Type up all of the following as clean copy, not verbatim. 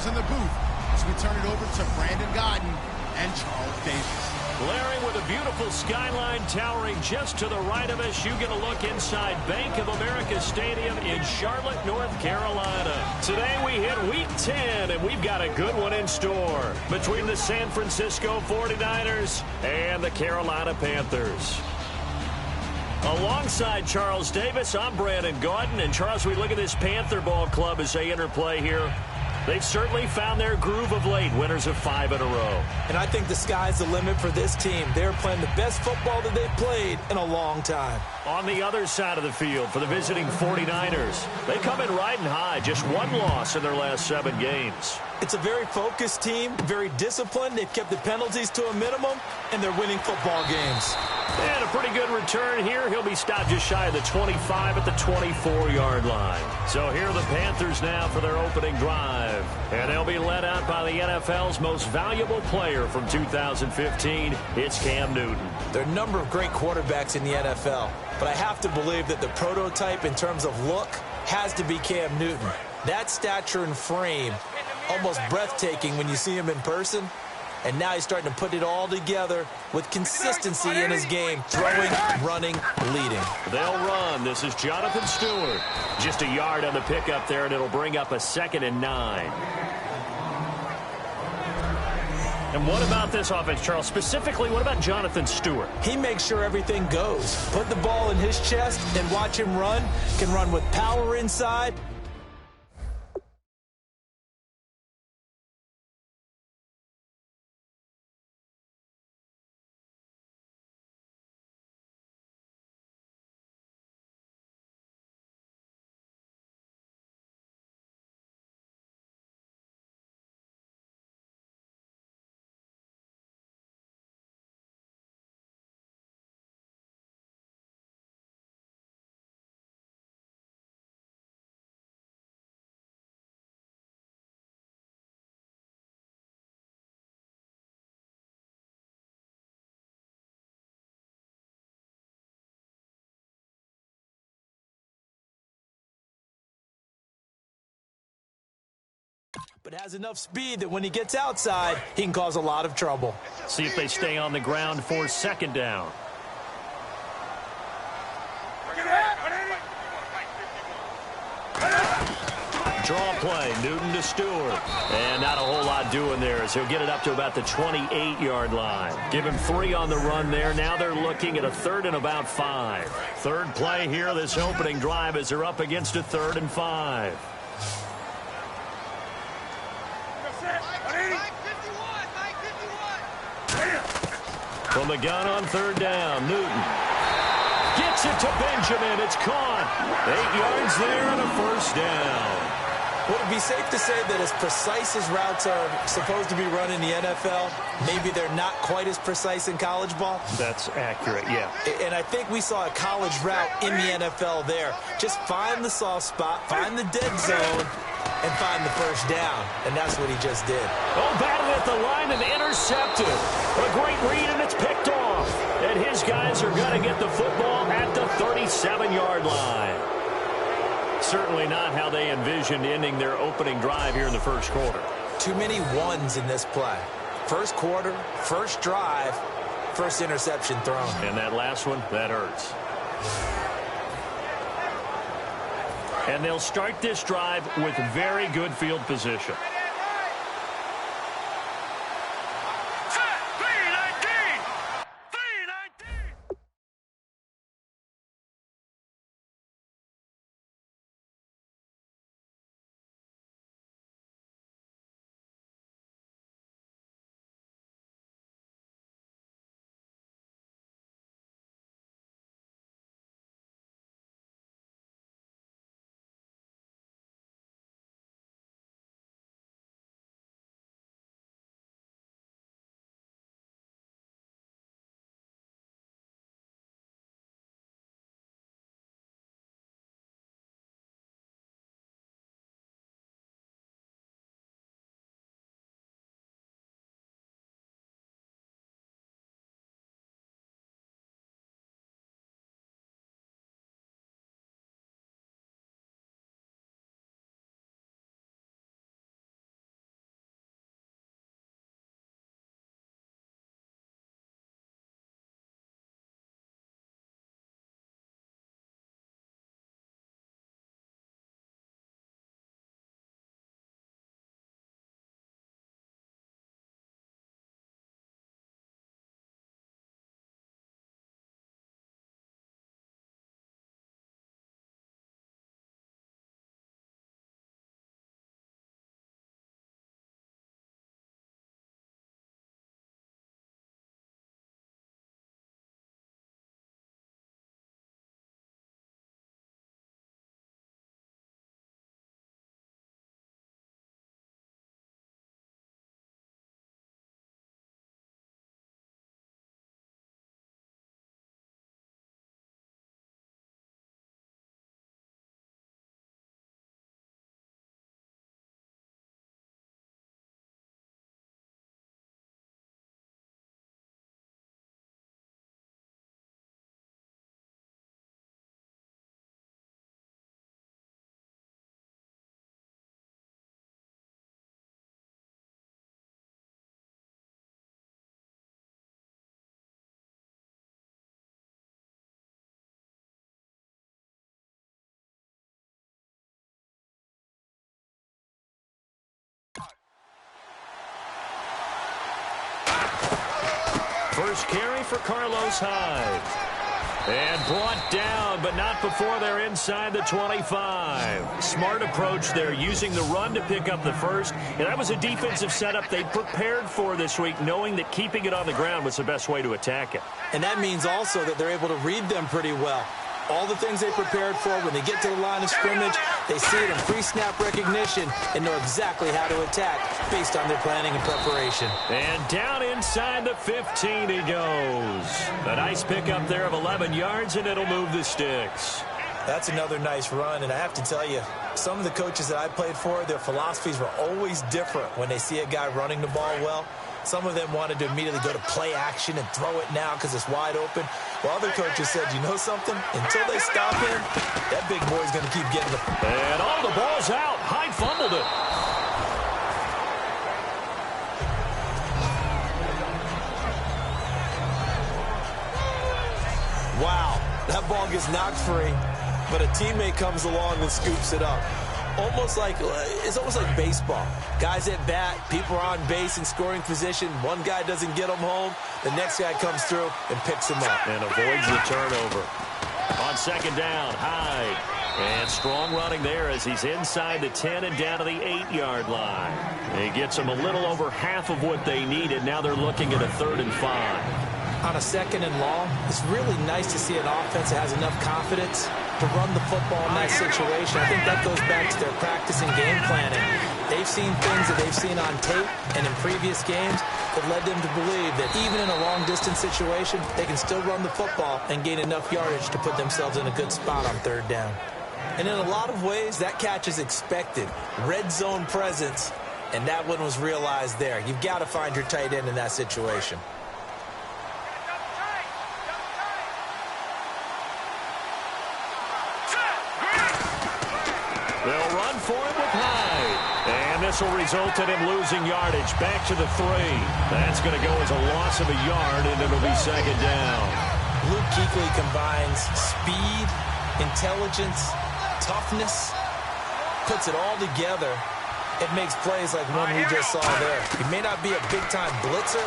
in the booth as we turn it over to Brandon Gaudin and Charles Davis. Blaring with a beautiful skyline towering just to the right of us. You get a look inside Bank of America Stadium in Charlotte, North Carolina. Today we hit Week 10, and we've got a good one in store between the San Francisco 49ers and the Carolina Panthers. Alongside Charles Davis, I'm Brandon Gaudin. And Charles, we look at this Panther ball club as they interplay here. They've certainly found their groove of late, winners of 5 in a row. And I think the sky's the limit for this team. They're playing the best football that they've played in a long time. On the other side of the field for the visiting 49ers, they come in riding high, just 1 loss in their last 7 games. It's a very focused team, very disciplined. They've kept the penalties to a minimum, and they're winning football games. And a pretty good return here. He'll be stopped just shy of the 25 at the 24-yard line. So here are the Panthers now for their opening drive. And they'll be led out by the NFL's most valuable player from 2015. It's Cam Newton. There are a number of great quarterbacks in the NFL, but I have to believe that the prototype in terms of look has to be Cam Newton. That stature and frame, almost breathtaking when you see him in person. And now he's starting to put it all together with consistency in his game, throwing, running, leading. They'll run. This is Jonathan Stewart. Just a yard on the pickup there, and it'll bring up a 2nd and 9. And what about this offense, Charles? Specifically, what about Jonathan Stewart? He makes sure everything goes. Put the ball in his chest and watch him run. Can run with power inside. But has enough speed that when he gets outside, he can cause a lot of trouble. See if they stay on the ground for 2nd down. Draw play, Newton to Stewart. And not a whole lot doing there as he'll get it up to about the 28-yard line. Give him 3 on the run there. Now they're looking at a 3rd and about 5. Third play here, this opening drive, as they're up against a 3rd and 5. From the gun on 3rd down, Newton gets it to Benjamin. It's caught. 8 yards there and a 1st down. Would it be safe to say that as precise as routes are supposed to be run in the NFL, maybe they're not quite as precise in college ball? That's accurate, yeah. And I think we saw a college route in the NFL there. Just find the soft spot, find the dead zone, and find the 1st down. And that's what he just did. Oh, batted at the line and intercepted. A great read, and it's picked off. And his guys are going to get the football at the 37-yard line. Certainly not how they envisioned ending their opening drive here in the 1st quarter. Too many ones in this play. 1st quarter, 1st drive, 1st interception thrown. And that last one, that hurts. And they'll start this drive with very good field position. first carry for Carlos Hyde. And brought down, but not before they're inside the 25. Smart approach there, using the run to pick up the first. And that was a defensive setup they prepared for this week, knowing that keeping it on the ground was the best way to attack it. And that means also that they're able to read them pretty well. All the things they prepared for, when they get to the line of scrimmage, they see it in pre-snap recognition and know exactly how to attack based on their planning and preparation. And down inside the 15 he goes. A nice pickup there of 11 yards, and it'll move the sticks. That's another nice run, and I have to tell you, some of the coaches that I played for, their philosophies were always different when they see a guy running the ball well. Some of them wanted to immediately go to play action and throw it now because it's wide open. While other coaches said, you know something? Until they stop him, that big boy's going to keep getting the... And all the ball's out. Hyde fumbled it. Wow, that ball gets knocked free, but a teammate comes along and scoops it up. It's almost like baseball. Guys at bat, people are on base in scoring position. One guy doesn't get them home. The next guy comes through and picks him up. And avoids the turnover. On second down, Hyde. And strong running there as he's inside the 10 and down to the 8-yard line. He gets them a little over half of what they needed. Now they're looking at a 3rd and 5. On a 2nd and long, it's really nice to see an offense that has enough confidence to run the football in that situation. I think that goes back to their practice and game planning. They've seen things that they've seen on tape and in previous games that led them to believe that even in a long-distance situation, they can still run the football and gain enough yardage to put themselves in a good spot on 3rd down. And in a lot of ways, that catch is expected. Red zone presence, and that one was realized there. You've got to find your tight end in that situation. They'll run for it with Hyde. And this will result in him losing yardage. Back to the 3. That's going to go as a loss of a yard, and it'll be 2nd down. Luke Kuechly combines speed, intelligence, toughness, puts it all together. It makes plays like one we just saw there. He may not be a big-time blitzer,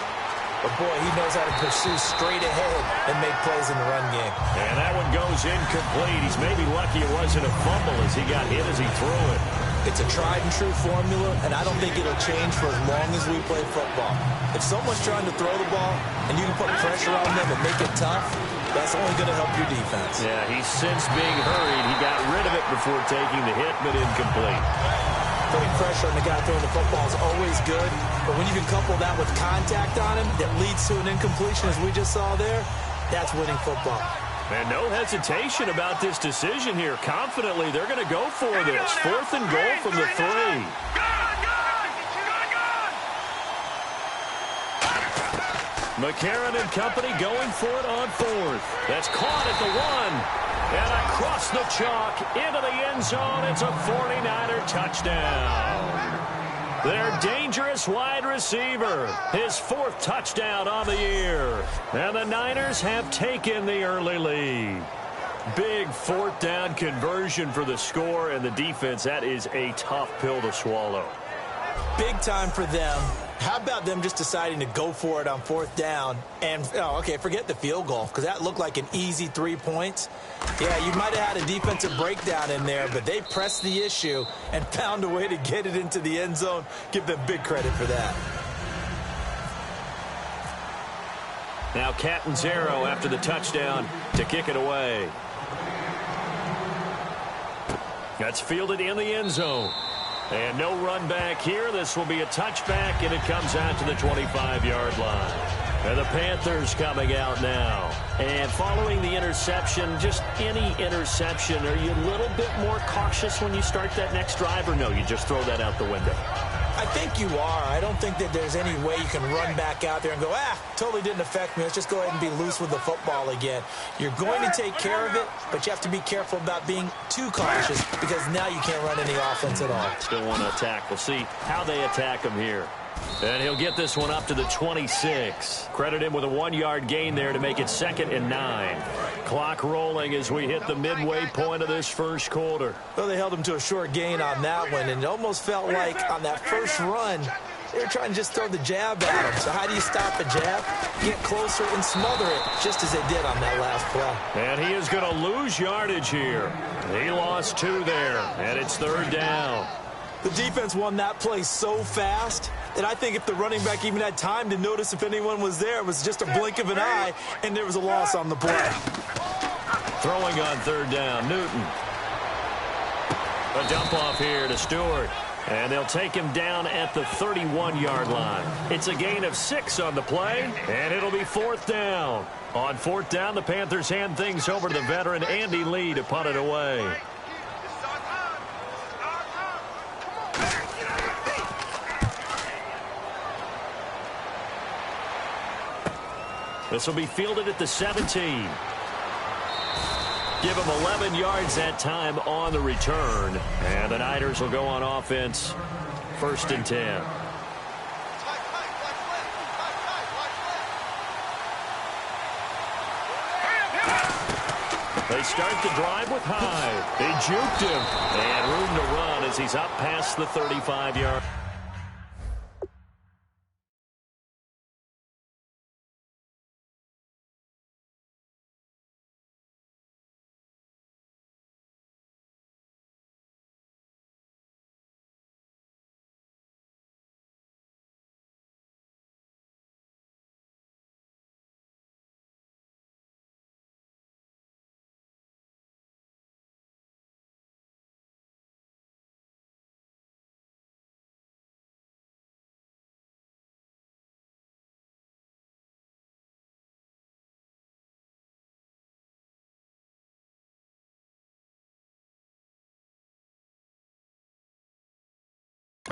but, boy, he knows how to pursue straight ahead and make plays in the run game. And that one goes incomplete. He's maybe lucky it wasn't a fumble as he got hit as he threw it. It's a tried-and-true formula, and I don't think it'll change for as long as we play football. If someone's trying to throw the ball and you can put pressure on them and make it tough, that's only going to help your defense. Yeah, he's since being hurried. He got rid of it before taking the hit, but incomplete. Putting pressure on the guy throwing the football is always good, but when you can couple that with contact on him that leads to an incompletion, as we just saw there, that's winning football. And no hesitation about this decision here. Confidently, they're going to go for this. 4th and goal from the 3. McCarron and company going for it on 4th. That's caught at the 1. And across the chalk into the end zone. It's a 49er touchdown. Their dangerous wide receiver. His 4th touchdown on the year. And the Niners have taken the early lead. Big 4th down conversion for the score, and the defense, that is a tough pill to swallow. Big time for them. How about them just deciding to go for it on 4th down? And, forget the field goal, because that looked like an easy 3 points. Yeah, you might have had a defensive breakdown in there, but they pressed the issue and found a way to get it into the end zone. Give them big credit for that. Now Catanzaro after the touchdown to kick it away. That's fielded in the end zone. And no run back here. This will be a touchback, and it comes out to the 25-yard line. And the Panthers coming out now. And following the interception, just any interception, are you a little bit more cautious when you start that next drive, or no, you just throw that out the window? I think you are. I don't think that there's any way you can run back out there and go, totally didn't affect me. Let's just go ahead and be loose with the football again. You're going to take care of it, but you have to be careful about being too cautious because now you can't run any offense at all. Still want to attack. We'll see how they attack him here. And he'll get this one up to the 26. Credit him with a 1-yard gain there to make it 2nd and 9. Clock rolling as we hit the midway point of this first quarter. Well, they held him to a short gain on that one, and it almost felt like on that first run, They were trying to just throw the jab at him. So how do you stop a jab? Get closer and smother it, just as they did on that last play. And he is going to lose yardage here. He lost 2 there, and it's 3rd down. The defense won that play so fast that I think if the running back even had time to notice if anyone was there, it was just a blink of an eye, and there was a loss on the play. Throwing on 3rd down, Newton. A dump off here to Stewart. And they'll take him down at the 31-yard line. It's a gain of 6 on the play, and it'll be 4th down. On 4th down, the Panthers hand things over to the veteran Andy Lee to punt it away. This will be fielded at the 17. Give him 11 yards that time on the return. And the Niners will go on offense. 1st and 10. They start the drive with Hyde. They juked him. And room to run as he's up past the 35-yard.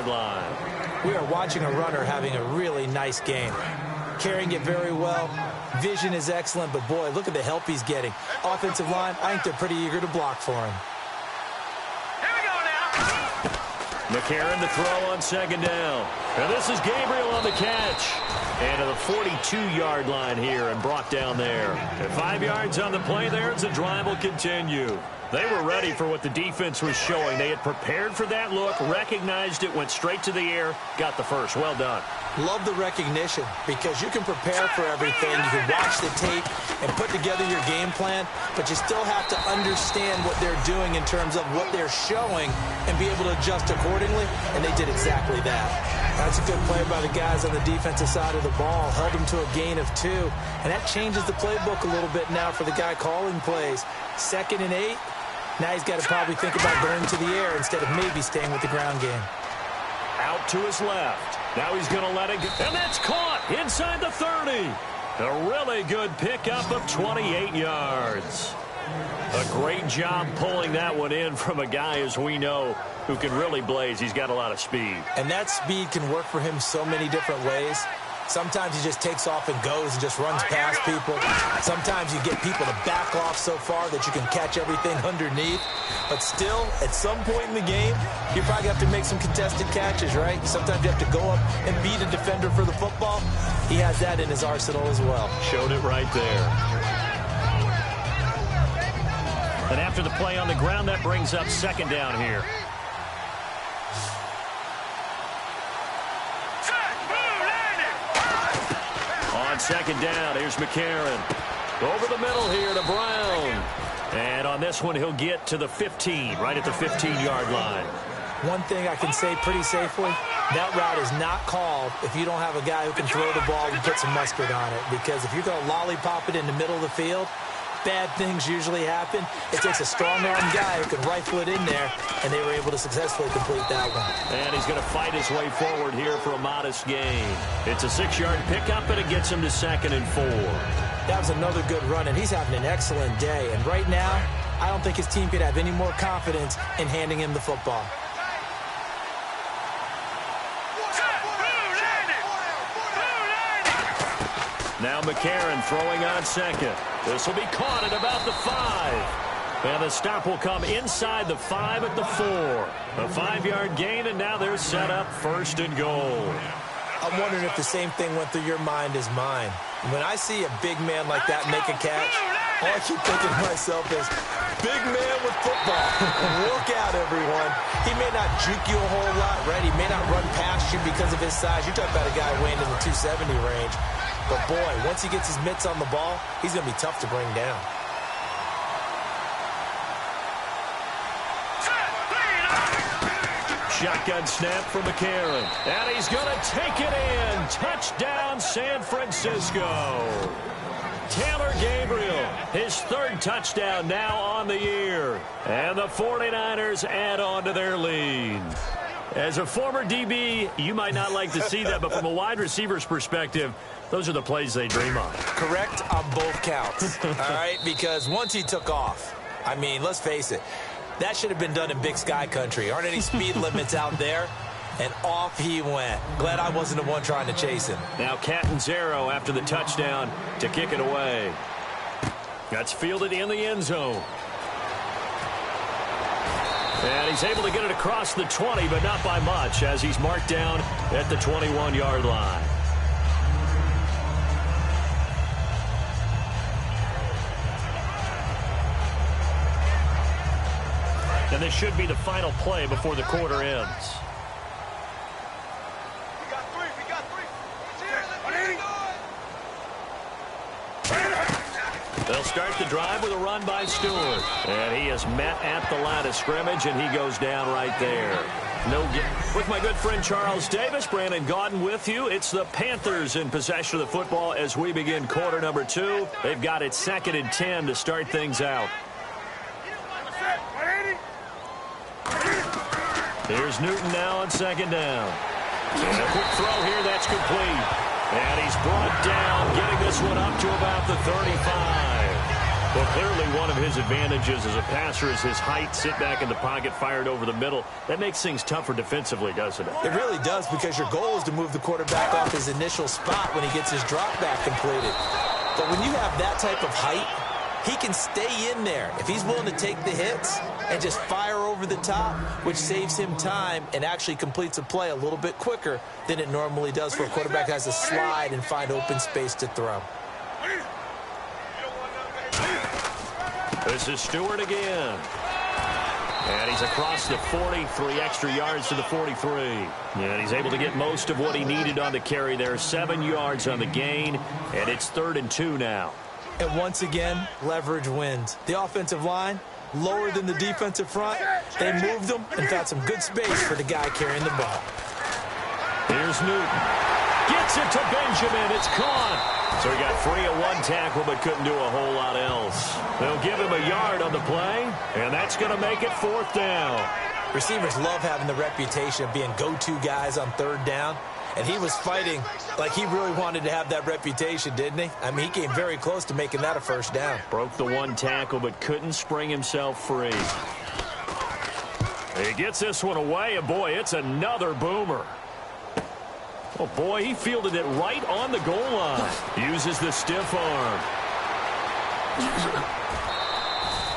Line. We are watching a runner having a really nice game. Carrying it very well. Vision is excellent, but boy, look at the help he's getting. Offensive line, I think they're pretty eager to block for him. Here we go now. McCarron to throw on 2nd down. And this is Gabriel on the catch. And to the 42-yard line here and brought down there. And 5 yards on the play there as the drive will continue. They were ready for what the defense was showing. They had prepared for that look, recognized it, went straight to the air, got the first. Well done. Love the recognition because you can prepare for everything. You can watch the tape and put together your game plan, but you still have to understand what they're doing in terms of what they're showing and be able to adjust accordingly, and they did exactly that. That's a good play by the guys on the defensive side of the ball. Held them to a gain of 2, and that changes the playbook a little bit now for the guy calling plays. 2nd and 8. Now he's got to probably think about going to the air instead of maybe staying with the ground game. Out to his left. Now he's going to let it go. And that's caught inside the 30. A really good pickup of 28 yards. A great job pulling that one in from a guy, as we know, who can really blaze. He's got a lot of speed. And that speed can work for him so many different ways. Sometimes he just takes off and goes and just runs past people. Sometimes you get people to back off so far that you can catch everything underneath. But still, at some point in the game, you probably have to make some contested catches, right? Sometimes you have to go up and beat a defender for the football. He has that in his arsenal as well. Showed it right there. And after the play on the ground, that brings up 2nd down here. On 2nd down, here's McCarron. Over the middle here to Brown. And on this one, he'll get to the 15, right at the 15-yard line. One thing I can say pretty safely, that route is not called if you don't have a guy who can throw the ball and put some mustard on it. Because if you're going to lollipop it in the middle of the field, bad things usually happen. It takes a strong-armed guy who can rifle it in there, and they were able to successfully complete that one. And he's going to fight his way forward here for a modest gain. It's a 6-yard pickup, and it gets him to 2nd and 4. That was another good run, and he's having an excellent day. And right now, I don't think his team could have any more confidence in handing him the football. Now McCarron throwing on 2nd. This will be caught at about the 5. And the stop will come inside the 5 at the 4. A 5-yard gain, and now they're set up 1st and goal. I'm wondering if the same thing went through your mind as mine. When I see a big man like that make a catch, All I keep thinking to myself is, big man with football. Look out, everyone. He may not juke you a whole lot, right? He may not run past you because of his size. You're talking about a guy weighing in the 270 range. But, boy, once he gets his mitts on the ball, he's going to be tough to bring down. Shotgun snap for McCarron. And he's going to take it in. Touchdown, San Francisco. Taylor Gabriel, his third touchdown now on the year. And the 49ers add on to their lead. As a former DB, you might not like to see that, but from a wide receiver's perspective, those are the plays they dream of. Correct on both counts, all right? Because once he took off, I mean, let's face it, that should have been done in Big Sky country. Aren't any speed limits out there? And off he went. Glad I wasn't the one trying to chase him. Now Catanzaro after the touchdown to kick it away. That's fielded in the end zone. And he's able to get it across the 20, but not by much, as he's marked down at the 21-yard line. And this should be the final play before the quarter ends. They'll start the drive with a run by Stewart. And he is met at the line of scrimmage, and he goes down right there. With my good friend Charles Davis, Brandon Gaudin with you. It's the Panthers in possession of the football as we begin quarter number 2. They've got it 2nd and 10 to start things out. Here's Newton now on 2nd down. And a quick throw here, that's complete. And he's brought down, getting this one up to about the 35. Well, clearly one of his advantages as a passer is his height. Sit back in the pocket, fired over the middle. That makes things tougher defensively, doesn't it? It really does, because your goal is to move the quarterback off his initial spot when he gets his drop back completed. But when you have that type of height, he can stay in there if he's willing to take the hits and just fire over the top, which saves him time and actually completes a play a little bit quicker than it normally does for a quarterback who has to slide and find open space to throw. This is Stewart again. And he's across the 40, 3 extra yards to the 43. And he's able to get most of what he needed on the carry there. 7 yards on the gain, and it's 3rd and 2 now. And once again, leverage wins. The offensive line, lower than the defensive front. They moved them and found some good space for the guy carrying the ball. Here's Newton. Gets it to Benjamin. It's caught. So he got free at one tackle but couldn't do a whole lot else. They'll give him a yard on the play, and that's going to make it 4th down. Receivers love having the reputation of being go-to guys on 3rd down. And he was fighting like he really wanted to have that reputation, didn't he? I mean, he came very close to making that a 1st down. Broke the one tackle but couldn't spring himself free. He gets this one away, and boy, it's another boomer. Oh, boy, he fielded it right on the goal line. Uses the stiff arm.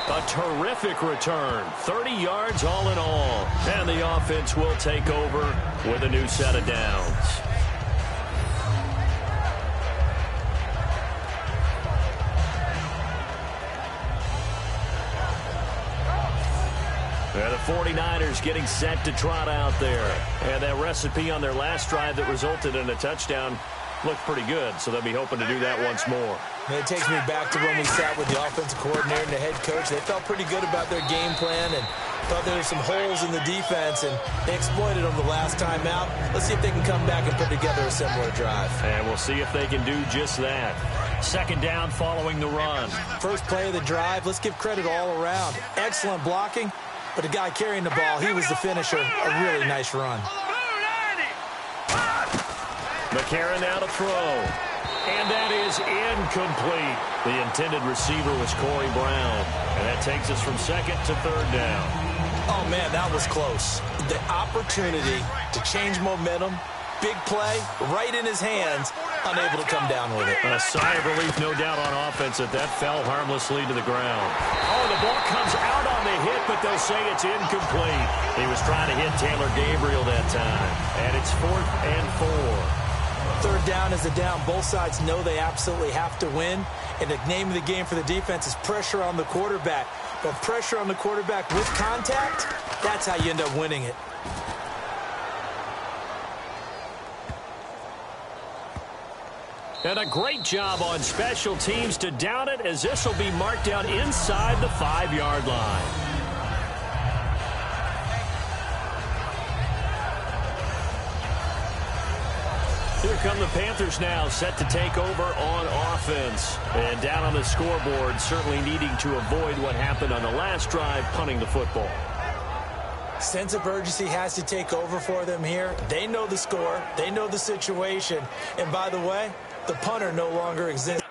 A terrific return. 30 yards all in all. And the offense will take over with a new set of downs. And the 49ers getting set to trot out there. And that recipe on their last drive that resulted in a touchdown looked pretty good, so they'll be hoping to do that once more. And it takes me back to when we sat with the offensive coordinator and the head coach. They felt pretty good about their game plan and thought there were some holes in the defense, and they exploited them the last time out. Let's see if they can come back and put together a similar drive. And we'll see if they can do just that. 2nd down following the run. First play of the drive, let's give credit all around. Excellent blocking, but the guy carrying the ball, he was the finisher. A really nice run. McCarron now to throw. And that is incomplete. The intended receiver was Corey Brown. And that takes us from 2nd to 3rd down. Oh, man, that was close. The opportunity to change momentum, big play, right in his hands, unable to come down with it. A sigh of relief, no doubt, on offense that fell harmlessly to the ground. Oh, the ball comes out on the hit, but they'll say it's incomplete. He was trying to hit Taylor Gabriel that time. And it's 4th and 4. Third down is a down. Both sides know they absolutely have to win. And the name of the game for the defense is pressure on the quarterback. But pressure on the quarterback with contact, that's how you end up winning it. And a great job on special teams to down it, as this will be marked down inside the 5-yard line. Here come the Panthers now, set to take over on offense. And down on the scoreboard, certainly needing to avoid what happened on the last drive, punting the football. Sense of urgency has to take over for them here. They know the score. They know the situation. And by the way, the punter no longer exists.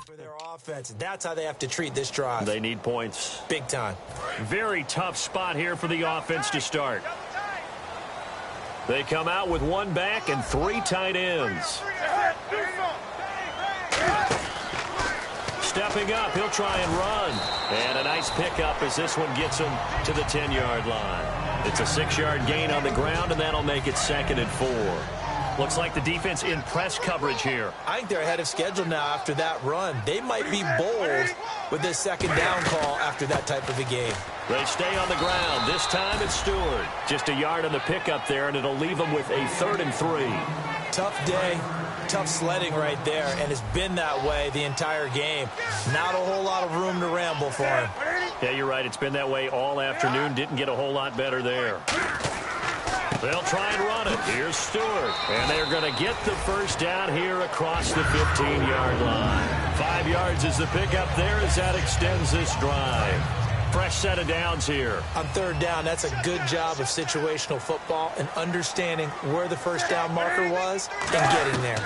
For their offense, that's how they have to treat this drive. They need points. Big time. Very tough spot here for the offense to start. They come out with one back and 3 tight ends. Stepping up, he'll try and run. And a nice pickup as this one gets him to the 10-yard line. It's a 6-yard gain on the ground, and that'll make it 2nd and 4. Looks like the defense in press coverage here. I think they're ahead of schedule now after that run. They might be bold with this 2nd down call after that type of a game. They stay on the ground. This time it's Stewart. Just a yard on the pickup there, and it'll leave them with a 3rd and 3. Tough day, tough sledding right there, and it's been that way the entire game. Not a whole lot of room to ramble for him. Yeah, you're right. It's been that way all afternoon. Didn't get a whole lot better there. They'll try and run it. Here's Stewart. And they're going to get the first down here across the 15-yard line. 5 yards is the pickup there as that extends this drive. Fresh set of downs here. On 3rd down, that's a good job of situational football and understanding where the first down marker was and getting there.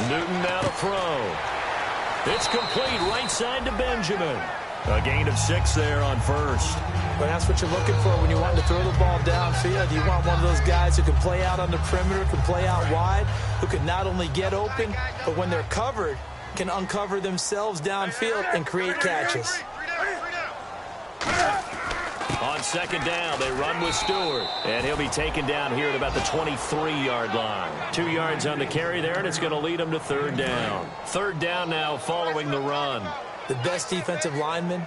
Newton now to throw. It's complete right side to Benjamin. A gain of 6 there on 1st. But that's what you're looking for when you want to throw the ball downfield. You want one of those guys who can play out on the perimeter, can play out wide, who can not only get open, but when they're covered, can uncover themselves downfield and create catches. On 2nd down, they run with Stewart. And he'll be taken down here at about the 23-yard line. 2 yards on the carry there, and it's going to lead him to 3rd down. 3rd down now following the run. The best defensive linemen,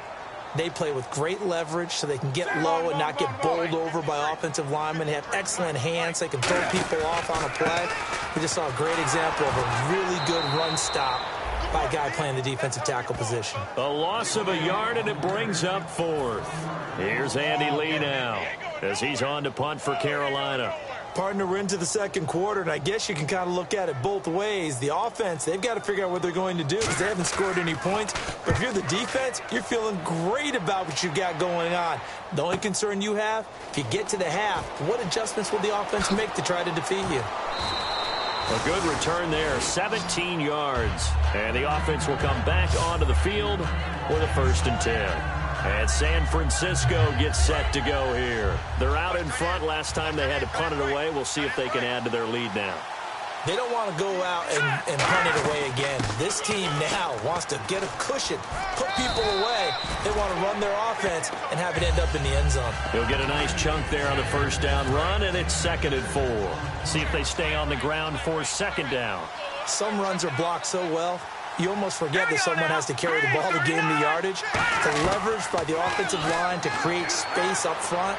they play with great leverage so they can get low and not get bowled over by offensive linemen. They have excellent hands. They can throw people off on a play. We just saw a great example of a really good run stop by a guy playing the defensive tackle position. A loss of a yard, and it brings up 4th. Here's Andy Lee now as he's on to punt for Carolina. Partner, we're into the 2nd quarter, and I guess you can kind of look at it both ways. The offense, they've got to figure out what they're going to do because they haven't scored any points. But if you're the defense, you're feeling great about what you got going on. The only concern you have, if you get to the half, what adjustments will the offense make to try to defeat you? A good return there, 17 yards. And the offense will come back onto the field with a 1st and 10. And San Francisco gets set to go here. They're out in front last time they had to punt it away. We'll see if they can add to their lead now. They don't want to go out and punt it away again. This team now wants to get a cushion, put people away. They want to run their offense and have it end up in the end zone. He'll get a nice chunk there on the first down run, and it's 2nd and 4. See if they stay on the ground for 2nd down. Some runs are blocked so well, you almost forget that someone has to carry the ball to gain the yardage. The leverage by the offensive line to create space up front,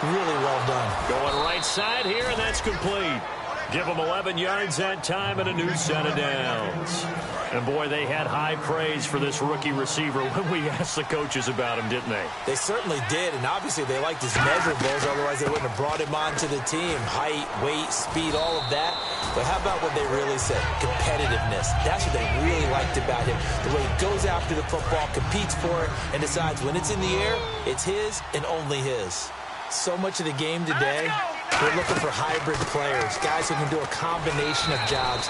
really well done. Going right side here, and that's complete. Give them 11 yards that time and a new set of downs. And, boy, they had high praise for this rookie receiver when we asked the coaches about him, didn't they? They certainly did, and obviously they liked his measurables. Otherwise, they wouldn't have brought him onto the team. Height, weight, speed, all of that. But how about what they really said? Competitiveness. That's what they really liked about him. The way he goes after the football, competes for it, and decides when it's in the air, it's his and only his. So much of the game today, we're looking for hybrid players, guys who can do a combination of jobs.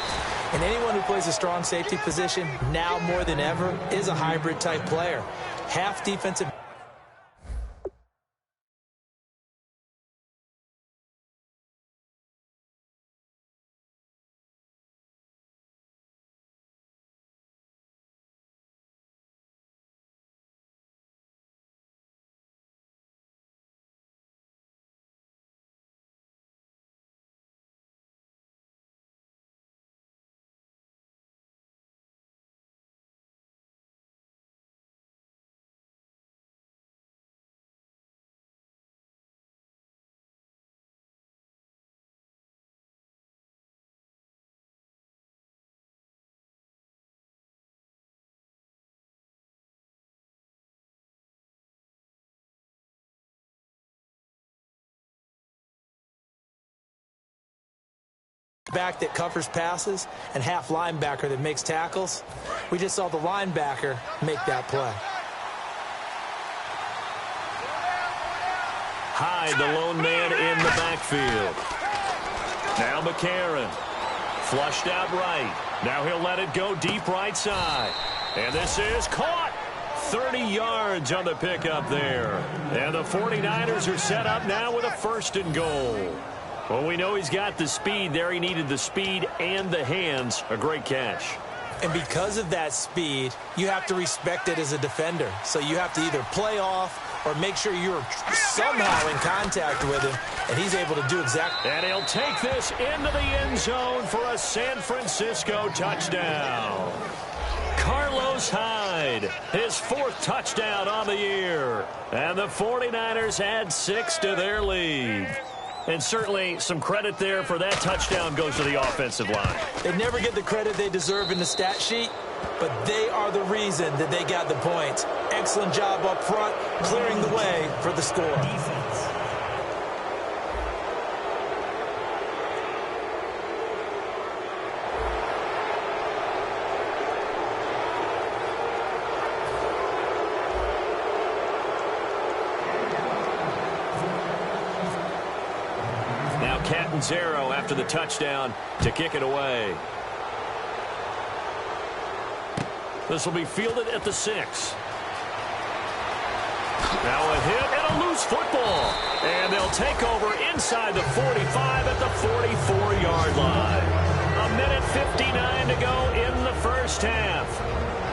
And anyone who plays a strong safety position, now more than ever, is a hybrid type player. Half defensive. Back that covers passes and half linebacker that makes tackles. We just saw the linebacker make that play. Hyde, the lone man in the backfield. Now McCarron. Flushed out right. Now he'll let it go deep right side. And this is caught. 30 yards on the pickup there. And the 49ers are set up now with a 1st and goal. Well, we know he's got the speed there. He needed the speed and the hands. A great catch. And because of that speed, you have to respect it as a defender. So you have to either play off or make sure you're somehow in contact with him, and he's able to do exactly. And he'll take this into the end zone for a San Francisco touchdown. Carlos Hyde, his 4th touchdown on the year. And the 49ers add 6 to their lead. And certainly some credit there for that touchdown goes to the offensive line. They never get the credit they deserve in the stat sheet, but they are the reason that they got the points. Excellent job up front, clearing the way for the score. Defense. Zero after the touchdown to kick it away. This will be fielded at the 6. Now a hit and a loose football. And they'll take over inside the 45 at the 44-yard line. A minute 59 to go in the first half.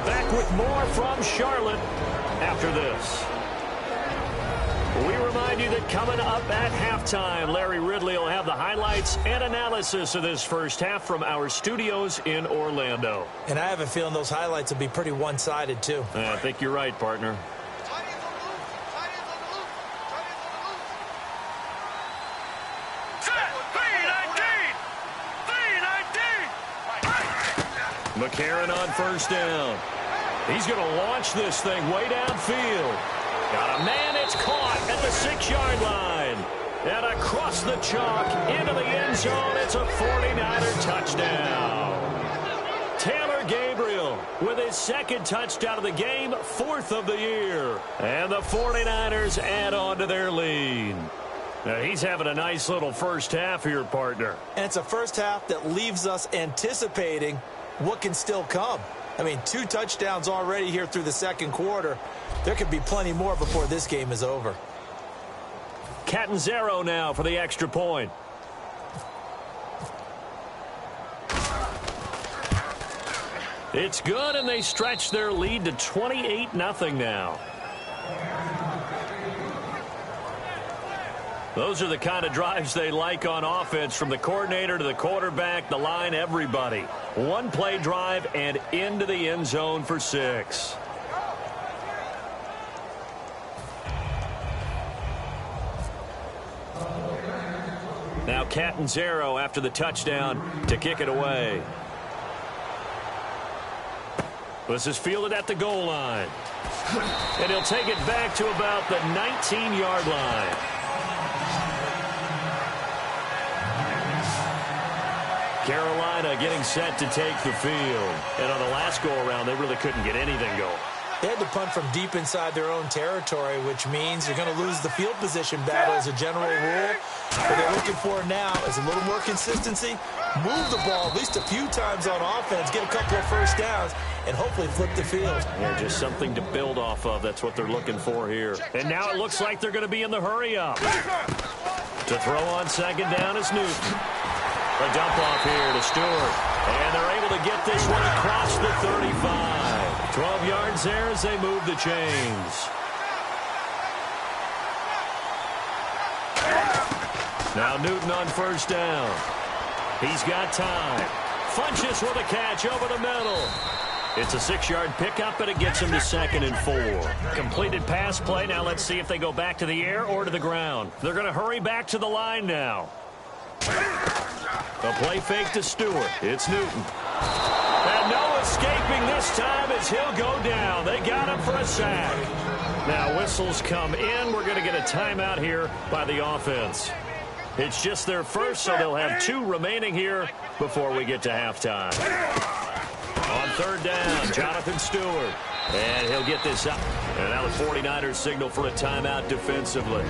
Back with more from Charlotte after this. We remind you that coming up at halftime, Larry Ridley will have the highlights and analysis of this first half from our studios in Orlando. And I have a feeling those highlights will be pretty one-sided, too. I think you're right, partner. McCarron on 1st down. He's going to launch this thing way downfield. Got a man, it's caught at the 6-yard line. And across the chalk into the end zone, it's a 49er touchdown. Taylor Gabriel with his 2nd touchdown of the game, 4th of the year. And the 49ers add on to their lead. Now, he's having a nice little first half here, partner. And it's a first half that leaves us anticipating what can still come. I mean, 2 touchdowns already here through the 2nd quarter. There could be plenty more before this game is over. Catanzaro now for the extra point. It's good, and they stretch their lead to 28-0 now. Those are the kind of drives they like on offense, from the coordinator to the quarterback, the line, everybody. One-play drive and into the end zone for 6. Now Catanzaro after the touchdown to kick it away. This is fielded at the goal line. And he'll take it back to about the 19-yard line. Carolina getting set to take the field. And on the last go-around, they really couldn't get anything going. They had to punt from deep inside their own territory, which means you're going to lose the field position battle as a general rule. What they're looking for now is a little more consistency, move the ball at least a few times on offense, get a couple of first downs, and hopefully flip the field. Yeah, just something to build off of. That's what they're looking for here. And now it looks like they're going to be in the hurry-up. To throw on second down is Newton. A dump off here to Stewart. And they're able to get this one across the 35. 12 yards there as they move the chains. Now Newton on first down. He's got time. Funches with a catch over the middle. It's a 6-yard pickup, and it gets him to 2nd and 4. Completed pass play. Now let's see if they go back to the air or to the ground. They're going to hurry back to the line now. A play fake to Stewart. It's Newton. And no escaping this time as he'll go down. They got him for a sack. Now whistles come in. We're going to get a timeout here by the offense. It's just their first, so they'll have 2 remaining here before we get to halftime. On third down, Jonathan Stewart. And he'll get this up. And now the 49ers signal for a timeout defensively.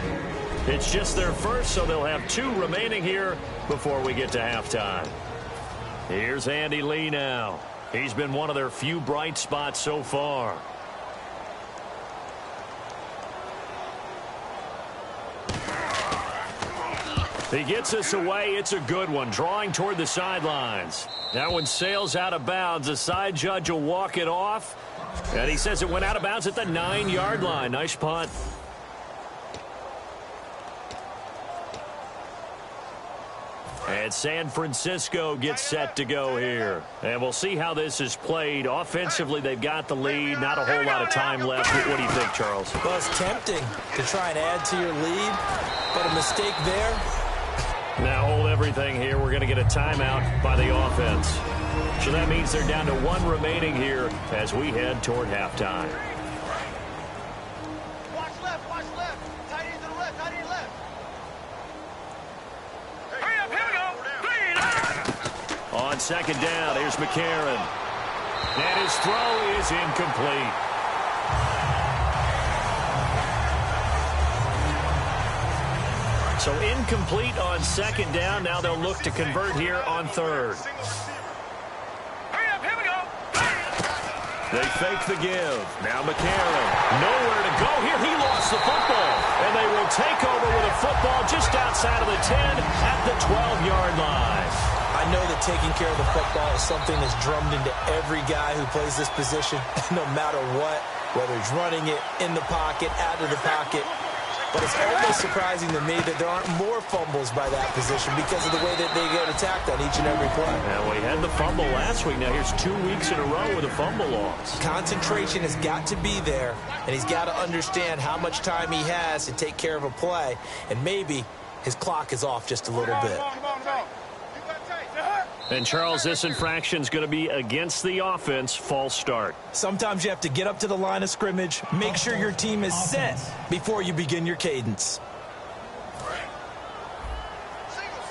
It's just their first, so they'll have 2 remaining here before we get to halftime. Here's Andy Lee now. He's been one of their few bright spots so far. He gets us away. It's a good one, drawing toward the sidelines. That one sails out of bounds. The side judge will walk it off. And he says it went out of bounds at the 9-yard line. Nice punt. And San Francisco gets set to go here. And we'll see how this is played. Offensively, they've got the lead. Not a whole lot of time left. What do you think, Charles? Well, it's tempting to try and add to your lead, but a mistake there. Now hold everything here. We're going to get a timeout by the offense. So that means they're down to 1 remaining here as we head toward halftime. Watch left, watch left. Tight end to the left, tight end left. Hurry up, here we go. On second down, here's McCarron. And his throw is incomplete. So incomplete on second down. Now they'll look to convert here on third. Hurry up, here we go. They fake the give. Now McCarron. Nowhere to go here. He lost the football. And they will take over with a football just outside of the 10 at the 12-yard line. I know that taking care of the football is something that's drummed into every guy who plays this position, no matter what, whether he's running it, in the pocket, out of the pocket. But it's almost surprising to me that there aren't more fumbles by that position because of the way that they get attacked on each and every play. And we had the fumble last week. Now here's 2 weeks in a row with a fumble loss. Concentration has got to be there, and he's got to understand how much time he has to take care of a play, and maybe his clock is off just a little bit. And, Charles, this infraction is going to be against the offense. False start. Sometimes you have to get up to the line of scrimmage, make sure your team is set before you begin your cadence. Single.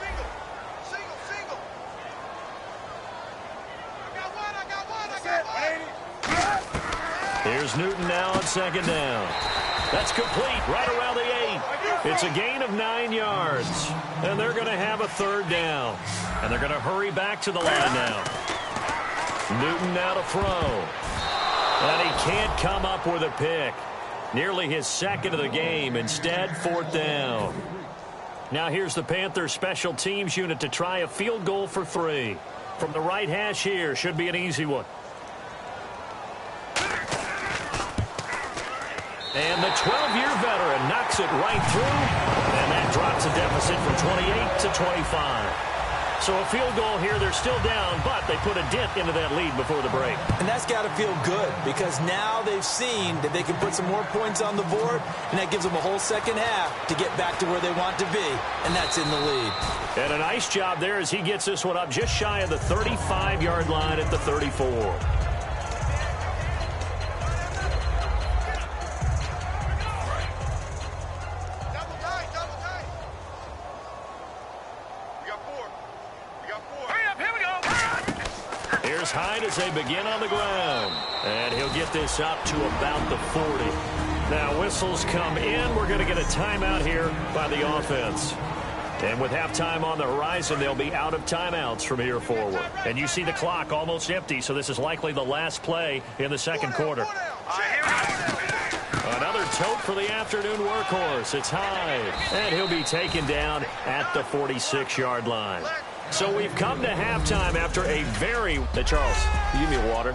I got one. Here's Newton now on second down. That's complete right around the 8. It's a gain of 9 yards. And they're going to have a third down. And they're going to hurry back to the line now. Newton now to throw. And he can't come up with a pick. Nearly his second of the game. Instead, 4th down. Now here's the Panthers special teams unit to try a field goal for 3. From the right hash here, should be an easy one. And the 12-year veteran knocks it right through, and that drops a deficit from 28 to 25. So a field goal here, they're still down, but they put a dent into that lead before the break. And that's got to feel good because now they've seen that they can put some more points on the board, and that gives them a whole second half to get back to where they want to be, and that's in the lead. And a nice job there as he gets this one up just shy of the 35-yard line at the 34. Hyde as they begin on the ground. And he'll get this up to about the 40. Now whistles come in. We're going to get a timeout here by the offense. And with halftime on the horizon, they'll be out of timeouts from here forward. And you see the clock almost empty, so this is likely the last play in the second quarter. Another tote for the afternoon workhorse. It's Hyde. And he'll be taken down at the 46-yard line. So we've come to halftime after a very... Hey, Charles, you give me a water?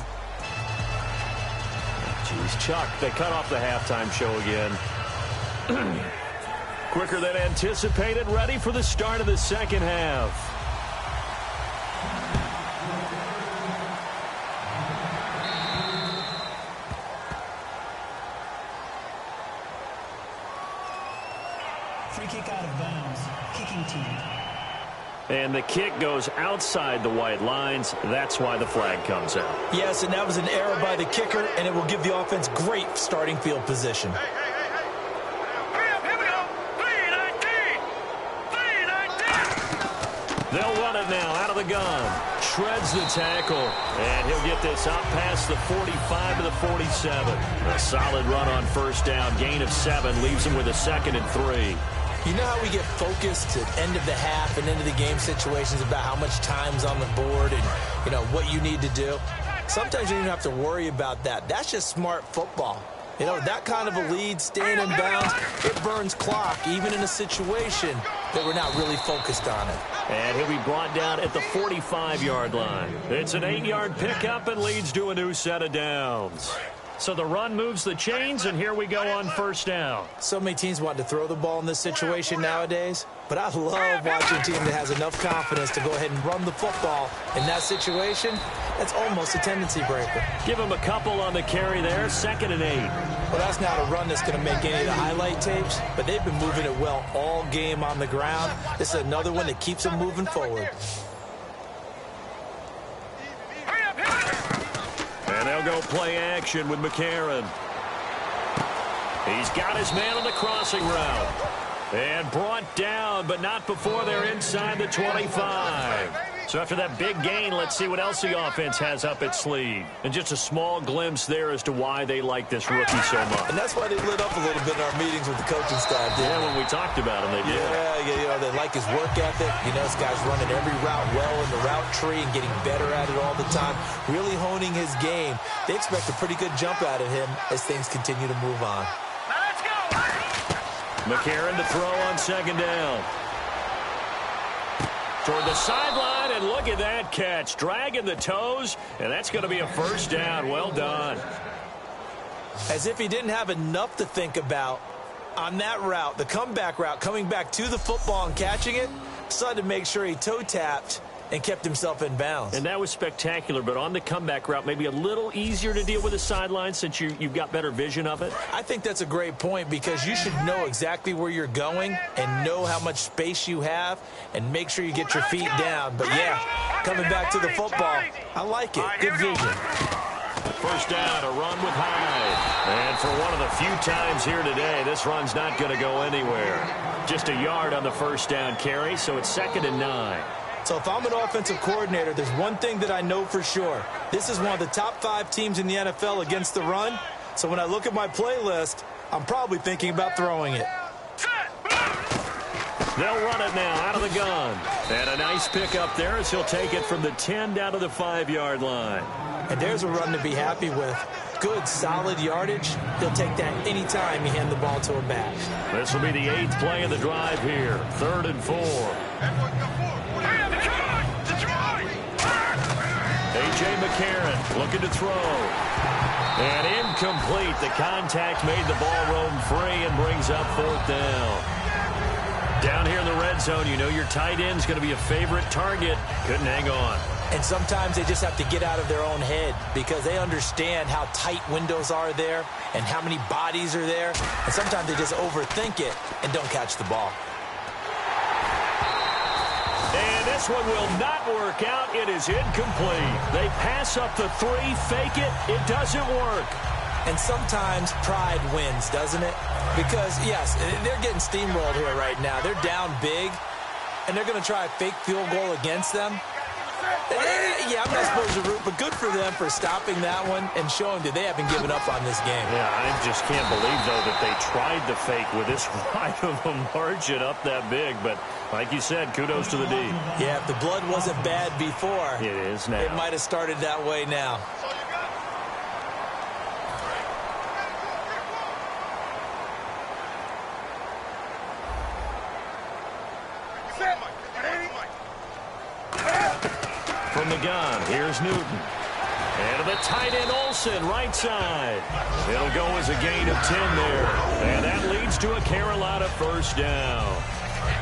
Jeez, Chuck, they cut off the halftime show again. Quicker than anticipated, ready for the start of the second half. Free kick out of bounds. Kicking team. And the kick goes outside the white lines. That's why the flag comes out. Yes, and that was an error by the kicker, and it will give the offense great starting field position. Here we go. 3-19. They'll run it now out of the gun. Shreds the tackle. And he'll get this up past the 45 to the 47. A solid run on first down. Gain of 7 leaves him with a 2nd and 3. You know how we get focused at end of the half and into the game situations about how much time's on the board and, you know, what you need to do? Sometimes you don't even have to worry about that. That's just smart football. You know, that kind of a lead, staying in bounds, it burns clock, even in a situation that we're not really focused on it. And he'll be brought down at the 45-yard line. It's an 8-yard pickup and leads to a new set of downs. So the run moves the chains, and here we go on first down. So many teams want to throw the ball in this situation nowadays, but I love watching a team that has enough confidence to go ahead and run the football. In that situation, that's almost a tendency breaker. Give him a couple on the carry there, 2nd and 8. Well, that's not a run that's going to make any of the highlight tapes, but they've been moving it well all game on the ground. This is another one that keeps them moving forward. And they'll go play action with McCarron. He's got his man on the crossing route. And brought down, but not before they're inside the 25. So after that big gain, let's see what else the offense has up its sleeve. And just a small glimpse there as to why they like this rookie so much. And that's why they lit up a little bit in our meetings with the coaching staff. Yeah, when we talked about him, they did. Yeah, you know, they like his work ethic. You know, this guy's running every route well in the route tree and getting better at it all the time. Really honing his game. They expect a pretty good jump out of him as things continue to move on. Let's go. McCarron to throw on 2nd down. Toward the sideline, and look at that catch. Dragging the toes, and that's going to be a first down. Well done. As if he didn't have enough to think about on that route, the comeback route, coming back to the football and catching it, decided to make sure he toe-tapped and kept himself in bounds. And that was spectacular, but on the comeback route, maybe a little easier to deal with the sideline since you've got better vision of it? I think that's a great point because you should know exactly where you're going and know how much space you have and make sure you get your feet down. But, yeah, coming back to the football, I like it. Good vision. First down, a run with Hyde. And for one of the few times here today, this run's not going to go anywhere. Just a yard on the first down carry, so it's 2nd and 9. So if I'm an offensive coordinator, there's one thing that I know for sure. This is one of the top 5 teams in the NFL against the run. So when I look at my playlist, I'm probably thinking about throwing it. They'll run it now out of the gun. And a nice pickup there as he'll take it from the 10 down to the 5-yard line. And there's a run to be happy with. Good, solid yardage. He'll take that anytime you hand the ball to a back. This will be the 8th play of the drive here. 3rd and 4. A.J. McCarron looking to throw. And incomplete. The contact made the ball roam free and brings up 4th down. Down here in the red zone, you know your tight end's going to be a favorite target. Couldn't hang on. And sometimes they just have to get out of their own head because they understand how tight windows are there and how many bodies are there. And sometimes they just overthink it and don't catch the ball. And this one will not work out. It is incomplete. They pass up the 3, fake it. It doesn't work. And sometimes pride wins, doesn't it? Because, yes, they're getting steamrolled here right now. They're down big, and they're going to try a fake field goal against them. Yeah, I'm not supposed to root, but good for them for stopping that one and showing that they haven't given up on this game. Yeah, I just can't believe, though, that they tried the fake with this wide of a margin up that big. But like you said, kudos to the D. Yeah, if the blood wasn't bad before, it is now. It might have started that way now. From the gun, here's Newton. And to the tight end, Olsen, right side. It'll go as a gain of 10 there. And that leads to a Carolina 1st down.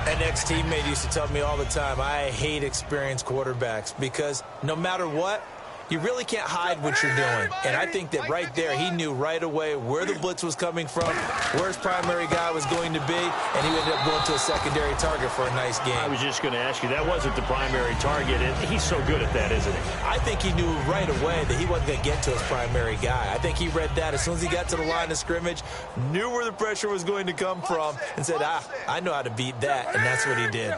An ex-teammate used to tell me all the time, I hate experienced quarterbacks because no matter what, you really can't hide what you're doing. And I think that right there, he knew right away where the blitz was coming from, where his primary guy was going to be, and he ended up going to a secondary target for a nice game. I was just going to ask you, that wasn't the primary target, and he's so good at that, isn't he? I think he knew right away that he wasn't going to get to his primary guy. I think he read that as soon as he got to the line of scrimmage, knew where the pressure was going to come from, and said, I know how to beat that, and that's what he did.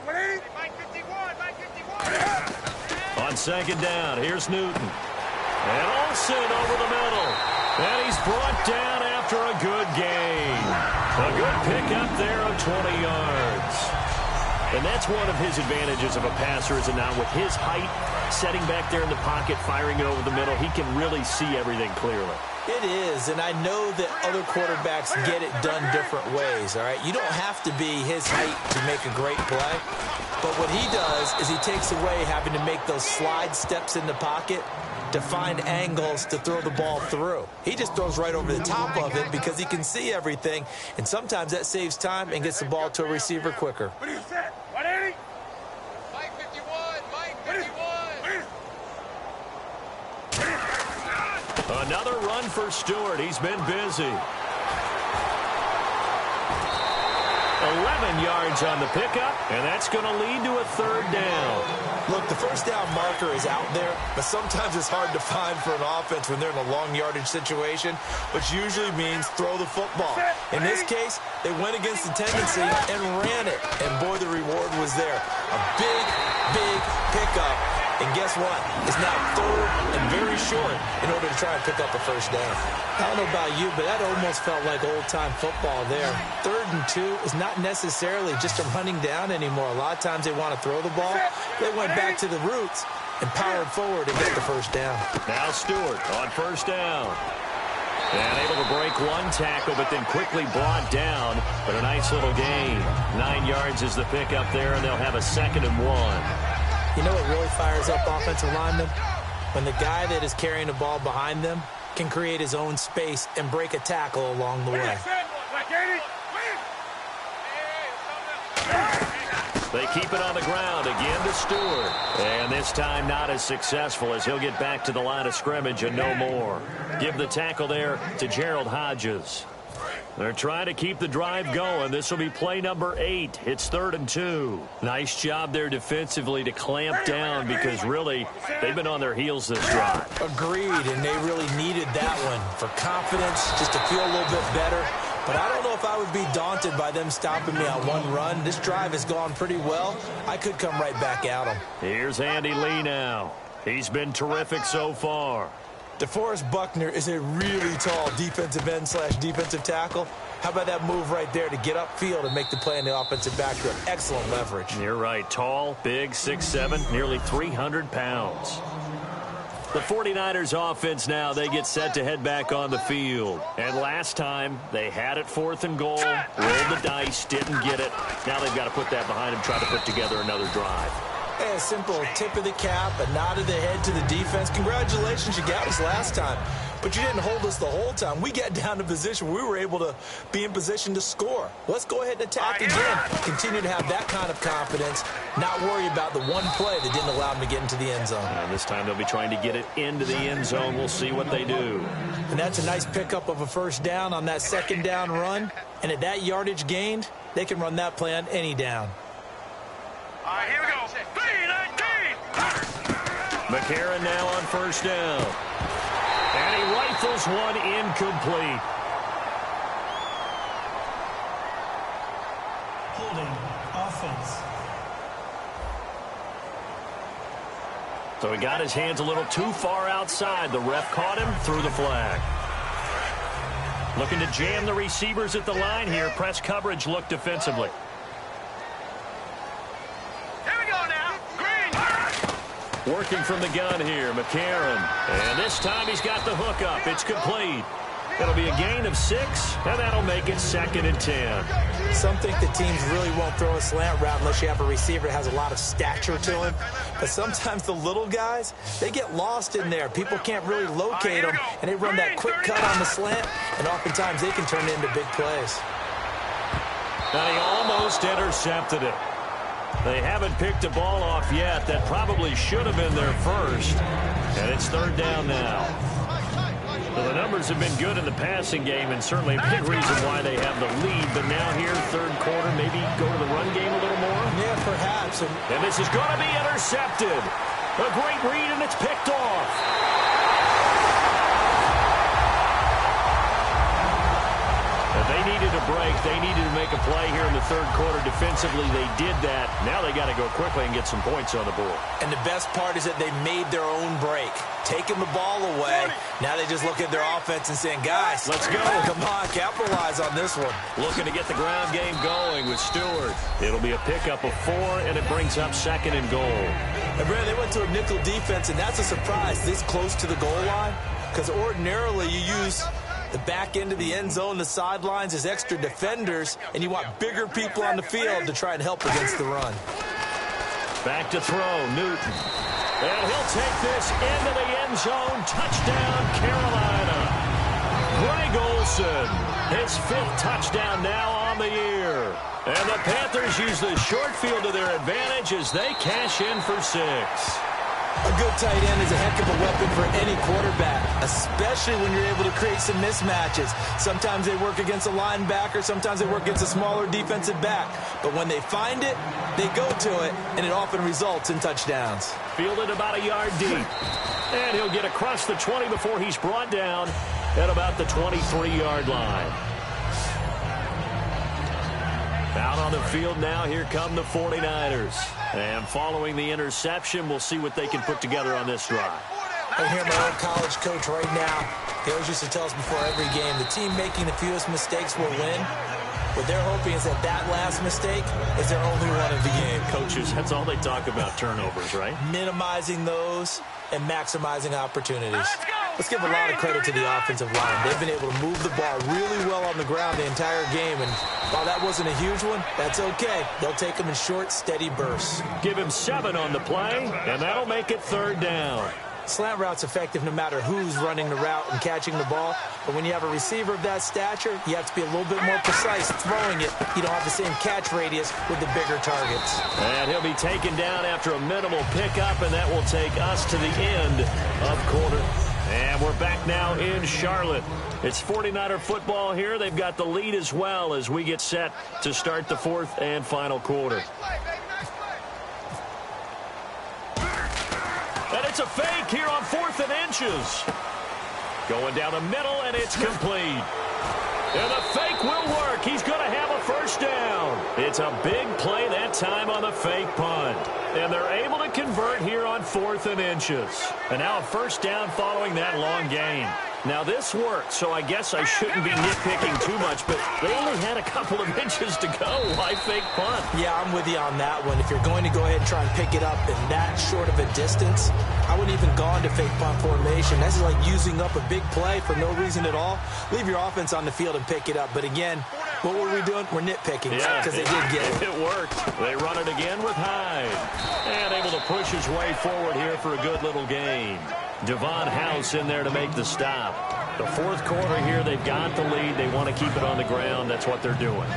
On 2nd down, here's Newton. And Olsen over the middle. And he's brought down after a good gain. A good pickup there of 20 yards. And that's one of his advantages of a passer, is it not? With his height, setting back there in the pocket, firing it over the middle, he can really see everything clearly. It is, and I know that other quarterbacks get it done different ways, all right? You don't have to be his height to make a great play, but what he does is he takes away having to make those slide steps in the pocket to find angles to throw the ball through. He just throws right over the top of it because he can see everything, and sometimes that saves time and gets the ball to a receiver quicker. What is that? What, Eddie? Mike 51, Mike 51. Another run for Stewart. He's been busy. 11 yards on the pickup, and that's going to lead to a 3rd down. Look, the 1st down marker is out there, but sometimes it's hard to find for an offense when they're in a long yardage situation, which usually means throw the football. In this case, they went against the tendency and ran it, and boy, the reward was there. A big, big pickup, and guess what? It's now 3rd and very short in order to try and pick up a 1st down. I don't know about you, but that almost felt like old-time football there. 3rd and 2 is not necessarily just a running down anymore. A lot of times they want to throw the ball. They went back to the roots and powered forward and get the 1st down. Now Stewart on 1st down. And able to break one tackle, but then quickly brought down. But a nice little gain. 9 yards is the pickup there, and they'll have a 2nd and 1. You know what really fires up offensive linemen? When the guy that is carrying the ball behind them can create his own space and break a tackle along the way. They keep it on the ground again to Stewart. And this time not as successful, as he'll get back to the line of scrimmage and no more. Give the tackle there to Gerald Hodges. They're trying to keep the drive going. This will be play number 8. It's 3rd and 2. Nice job there defensively to clamp down, because really they've been on their heels this drive. Agreed, and they really needed that one for confidence, just to feel a little bit better. But I don't know if I would be daunted by them stopping me on one run. This drive has gone pretty well. I could come right back at them. Here's Andy Lee now. He's been terrific so far. DeForest Buckner is a really tall defensive end / defensive tackle. How about that move right there to get upfield and make the play in the offensive backfield? Excellent leverage. You're right. Tall, big, 6'7", nearly 300 pounds. The 49ers offense now, they get set to head back on the field. And last time, they had it 4th and goal, rolled the dice, didn't get it. Now they've got to put that behind them, try to put together another drive. Hey, a simple tip of the cap, a nod of the head to the defense. Congratulations, you got us last time. But you didn't hold us the whole time. We got down to position where we were able to be in position to score. Let's go ahead and attack again. Continue to have that kind of confidence, not worry about the one play that didn't allow them to get into the end zone. And this time they'll be trying to get it into the end zone. We'll see what they do. And that's a nice pickup of a first down on that second down run. And at that yardage gained, they can run that play on any down. All right, here we go. McCarron now on first down. And he rifles one incomplete. Holding offense. So he got his hands a little too far outside. The ref caught him, threw the flag. Looking to jam the receivers at the line here. Press coverage look defensively. Working from the gun here, McCarron. And this time he's got the hook up. It's complete. It'll be a gain of 6, and that'll make it 2nd and 10. Some think the teams really won't throw a slant route unless you have a receiver that has a lot of stature to him. But sometimes the little guys, they get lost in there. People can't really locate them, and they run that quick cut on the slant, and oftentimes they can turn it into big plays. Now he almost intercepted it. They haven't picked a ball off yet. That probably should have been their first. And it's 3rd down now. So the numbers have been good in the passing game, and certainly a big reason why they have the lead. But now here, 3rd quarter, maybe go to the run game a little more? Yeah, perhaps. And this is going to be intercepted. A great read, and it's picked off. They needed a break. They needed to make a play here in the 3rd quarter. Defensively, they did that. Now they got to go quickly and get some points on the board. And the best part is that they made their own break, taking the ball away. Now they just look at their offense and saying, guys, let's go. Come on, capitalize on this one. Looking to get the ground game going with Stewart. It'll be a pickup of 4, and it brings up 2nd and goal. And Brad, they went to a nickel defense, and that's a surprise this close to the goal line, because ordinarily you use the back end of the end zone, the sidelines as extra defenders, and you want bigger people on the field to try and help against the run. Back to throw, Newton. And he'll take this into the end zone. Touchdown, Carolina. Greg Olsen, his 5th touchdown now on the year. And the Panthers use the short field to their advantage as they cash in for 6. A good tight end is a heck of a weapon for any quarterback, especially when you're able to create some mismatches. Sometimes they work against a linebacker, sometimes they work against a smaller defensive back. But when they find it, they go to it, and it often results in touchdowns. Fielded about a yard deep. And he'll get across the 20 before he's brought down at about the 23-yard line. Out on the field now, here come the 49ers. And following the interception, we'll see what they can put together on this drive. I hear my old college coach right now. He always used to tell us before every game, the team making the fewest mistakes will win. What they're hoping is that that last mistake is their only one of the game. Coaches, that's all they talk about, turnovers, right? Minimizing those and maximizing opportunities. Let's give a lot of credit to the offensive line. They've been able to move the ball really well on the ground the entire game, and while that wasn't a huge one, that's okay. They'll take them in short, steady bursts. Give him 7 on the play, and that'll make it 3rd down. Slant route's effective no matter who's running the route and catching the ball, but when you have a receiver of that stature, you have to be a little bit more precise throwing it. You don't have the same catch radius with the bigger targets. And he'll be taken down after a minimal pickup, and that will take us to the end of quarter. And we're back now in Charlotte. It's 49er football here. They've got the lead as well as we get set to start the 4th and final quarter. And it's a fake here on 4th and inches. Going down the middle, and it's complete. And the fake will work. He's going to have a first down. It's a big play that time on the fake punt. And they're able to convert here on 4th and inches. And now a first down following that long gain. Now, this worked, so I guess I shouldn't be nitpicking too much, but they only had a couple of inches to go. Why fake punt? Yeah, I'm with you on that one. If you're going to go ahead and try and pick it up in that short of a distance, I wouldn't even go into fake punt formation. That's like using up a big play for no reason at all. Leave your offense on the field and pick it up. But again, what were we doing? We're nitpicking because they did get it. It worked. They run it again with Hyde. And able to push his way forward here for a good little gain. Devon House in there to make the stop. The fourth quarter here, they've got the lead. They want to keep it on the ground. That's what they're doing.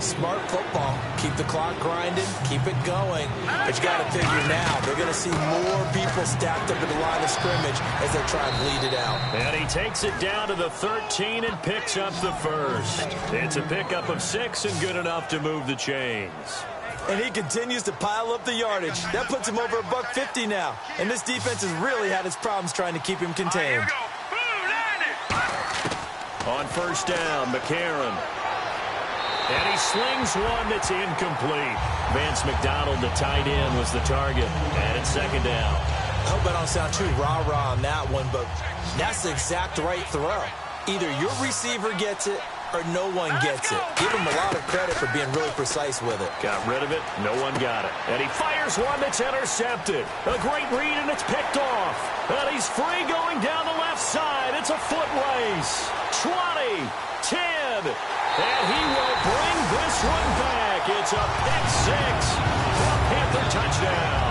Smart football. Keep the clock grinding. Keep it going. But you got to figure now, they're going to see more people stacked up at the line of scrimmage as they try and bleed it out. And he takes it down to the 13 and picks up the first. It's a pickup of 6 and good enough to move the chains. And he continues to pile up the yardage. That puts him over $150 now. And this defense has really had its problems trying to keep him contained. On first down, McCarron. And he slings one that's incomplete. Vance McDonald, the tight end, was the target. And it's second down. I hope I don't sound too rah-rah on that one, but that's the exact right throw. Either your receiver gets it or no one gets it. Give him a lot of credit for being really precise with it. Got rid of it. No one got it. And he fires one that's intercepted. A great read, and it's picked off. And he's free going down the left side. It's a foot race. 20, 10, and he will bring this one back. It's a pick six. A Panther touchdown.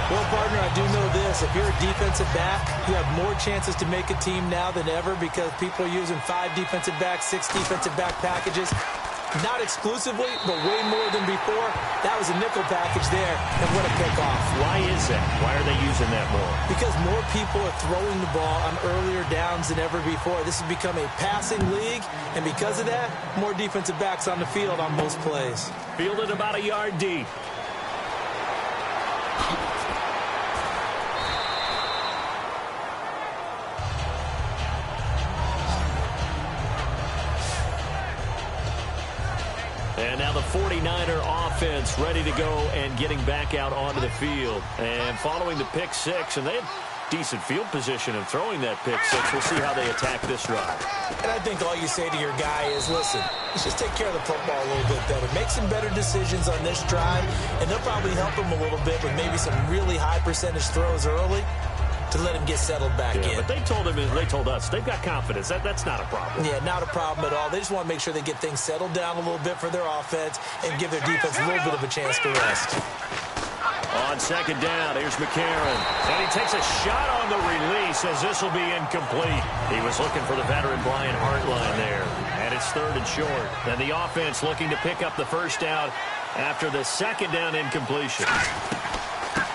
Well, partner, I do know this. If you're a defensive back, you have more chances to make a team now than ever because people are using 5 defensive backs, 6 defensive back packages. Not exclusively, but way more than before. That was a nickel package there, and what a pickoff. Why is that? Why are they using that more? Because more people are throwing the ball on earlier downs than ever before. This has become a passing league, and because of that, more defensive backs on the field on most plays. Fielded about a yard deep. And now the 49er offense ready to go and getting back out onto the field. And following the pick six, and they had decent field position in throwing that pick six. We'll see how they attack this drive. And I think all you say to your guy is, listen, let's just take care of the football a little bit better. Make some better decisions on this drive, and they'll probably help him a little bit with maybe some really high percentage throws early to let him get settled back in. But they told us they've got confidence. That's not a problem. Yeah, not a problem at all. They just want to make sure they get things settled down a little bit for their offense and give their defense a little bit of a chance to rest. On second down, here's McCarron. And he takes a shot on the release as this will be incomplete. He was looking for the veteran Brian Hartline there. And it's third and short. And the offense looking to pick up the first down after the second down incompletion.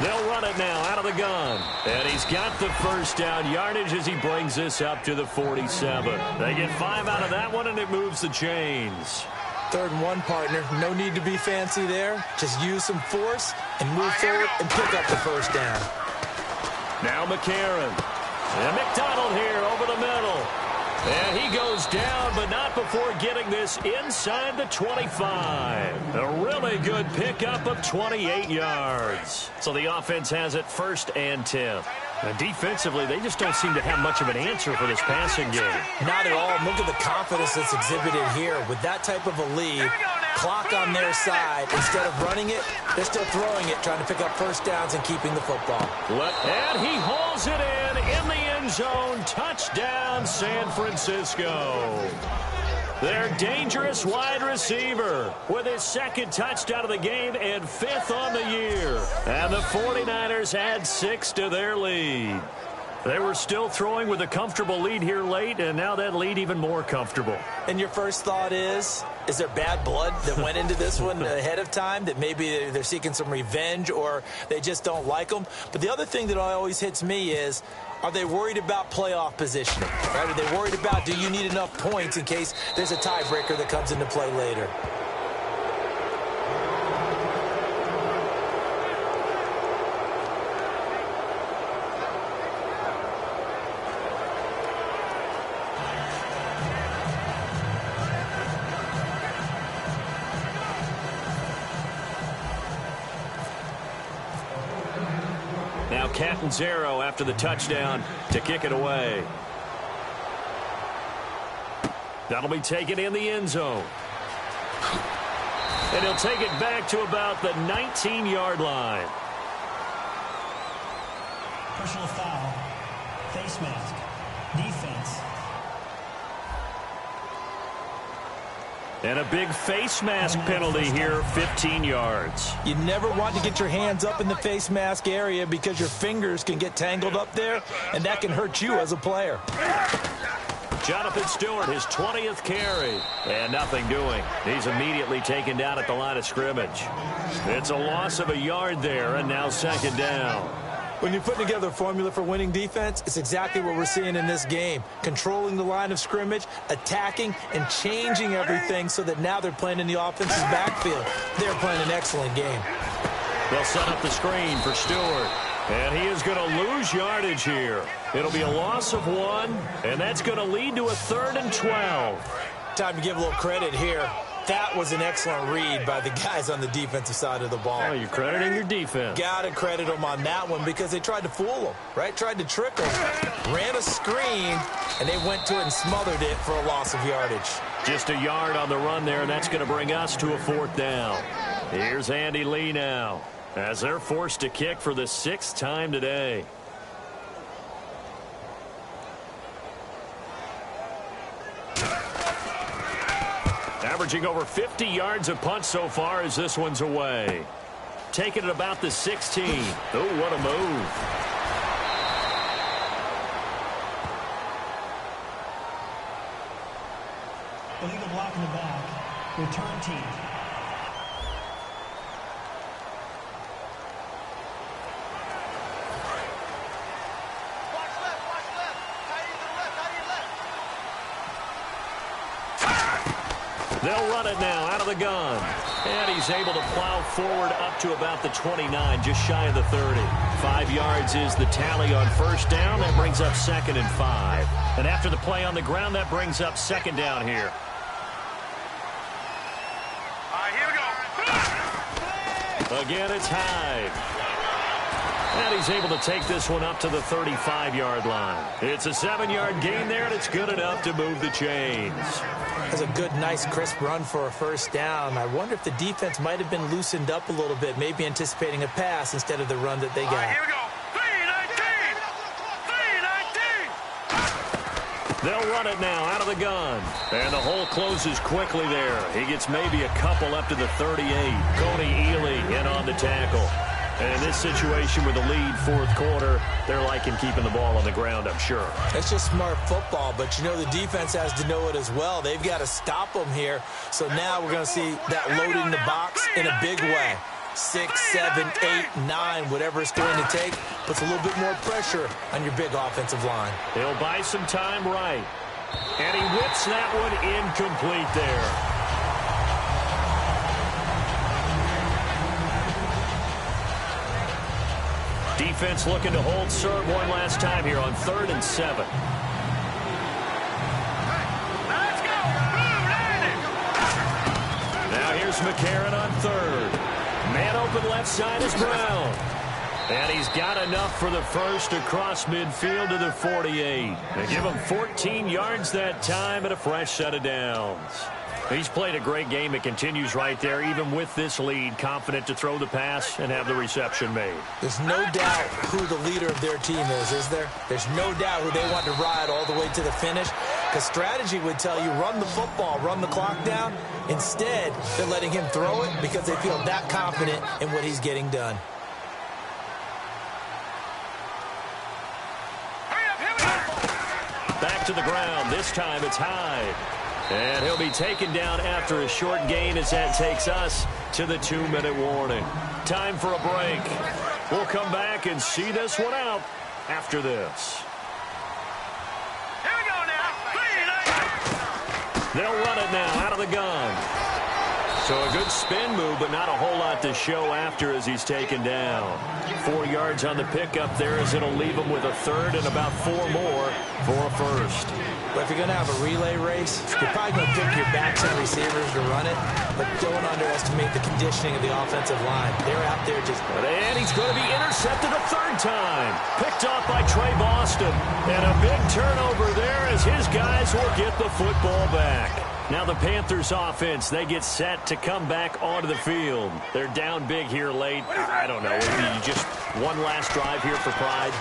They'll run it now out of the gun. And he's got the first down yardage as he brings this up to the 47. They get 5 out of that one, and it moves the chains. 3rd and 1, partner. No need to be fancy there. Just use some force and move forward and pick up the first down. Now McCarron. And McDonald here over the middle. And he goes down, but not before getting this inside the 25. A really good pickup of 28 yards. So the offense has it 1st and 10. And defensively, they just don't seem to have much of an answer for this passing game. Not at all. Look at the confidence that's exhibited here. With that type of a lead, clock on their side, instead of running it, they're still throwing it, trying to pick up first downs and keeping the football. And he hauls it in the end zone. Touchdown, San Francisco. Their dangerous wide receiver with his 2nd touchdown of the game and 5th on the year. And the 49ers add 6 to their lead. They were still throwing with a comfortable lead here late, and now that lead even more comfortable. And your first thought is there bad blood that went into this one ahead of time, that maybe they're seeking some revenge or they just don't like them? But the other thing that always hits me is, are they worried about playoff positioning? Right? Are they worried about, do you need enough points in case there's a tiebreaker that comes into play later? Now Catanzaro after the touchdown to kick it away. That'll be taken in the end zone. And he'll take it back to about the 19-yard line. Personal foul. Face mask. Defense. And a big face mask penalty here, 15 yards. You never want to get your hands up in the face mask area because your fingers can get tangled up there, and that can hurt you as a player. Jonathan Stewart, his 20th carry, and nothing doing. He's immediately taken down at the line of scrimmage. It's a loss of a yard there, and now second down. When you're putting together a formula for winning defense, it's exactly what we're seeing in this game. Controlling the line of scrimmage, attacking, and changing everything so that now they're playing in the offense's backfield. They're playing an excellent game. They'll set up the screen for Stewart. And he is going to lose yardage here. It'll be a loss of 1, and that's going to lead to a 3rd and 12. Time to give a little credit here. That was an excellent read by the guys on the defensive side of the ball. Oh, you're crediting your defense. Got to credit them on that one because they tried to fool them, right? Tried to trick them. Ran a screen, and they went to it and smothered it for a loss of yardage. Just a yard on the run there, and that's going to bring us to a 4th down. Here's Andy Lee now, as they're forced to kick for the 6th time today. Averaging over 50 yards a punt so far as this one's away. Taking it about the 16. Oh, what a move. Illegal block in the back. Return team. They'll run it now out of the gun. And he's able to plow forward up to about the 29, just shy of the 30. 5 yards is the tally on first down. That brings up 2nd and 5. And after the play on the ground, that brings up 2nd down here. All right, here we go. Again, it's Hyde. And he's able to take this one up to the 35-yard line. It's a 7-yard gain there, and it's good enough to move the chains. That's a good, nice, crisp run for a first down. I wonder if the defense might have been loosened up a little bit, maybe anticipating a pass instead of the run that they got. All right, here we go. 3-19. They'll run it now out of the gun. And the hole closes quickly there. He gets maybe a couple up to the 38. Coney Ely in on the tackle. And in this situation with the lead 4th quarter, they're liking keeping the ball on the ground, I'm sure. It's just smart football, but you know the defense has to know it as well. They've got to stop them here. So now we're going to see that loaded in the box in a big way. 6, 7, 8, 9, whatever it's going to take, puts a little bit more pressure on your big offensive line. He'll buy some time right. And he whips that one incomplete there. Defense looking to hold serve one last time here on 3rd and 7. Let's go. Now here's McCarron on 3rd. Man open left side is Brown. And he's got enough for the first across midfield to the 48. They give him 14 yards that time and a fresh set of downs. He's played a great game. It continues right there, even with this lead, confident to throw the pass and have the reception made. There's no doubt who the leader of their team is there? There's no doubt who they want to ride all the way to the finish. Because strategy would tell you, run the football, run the clock down. Instead, they're letting him throw it because they feel that confident in what he's getting done. Back to the ground. This time it's Hyde. And he'll be taken down after a short gain as that takes us to the 2-minute warning. Time for a break. We'll come back and see this one out after this. Here we go now. 3-19. They'll run it now out of the gun. So a good spin move, but not a whole lot to show after as he's taken down. 4 yards on the pickup there as it'll leave him with a 3rd and about 4 more for a first. But if you're going to have a relay race, you're probably going to pick your backs and receivers to run it, but don't underestimate the conditioning of the offensive line. They're out there just... And he's going to be intercepted a 3rd third time. Picked off by Trey Boston. And a big turnover there as his guys will get the football back. Now the Panthers offense, they get set to come back onto the field. They're down big here late. I don't know, maybe just one last drive here for pride.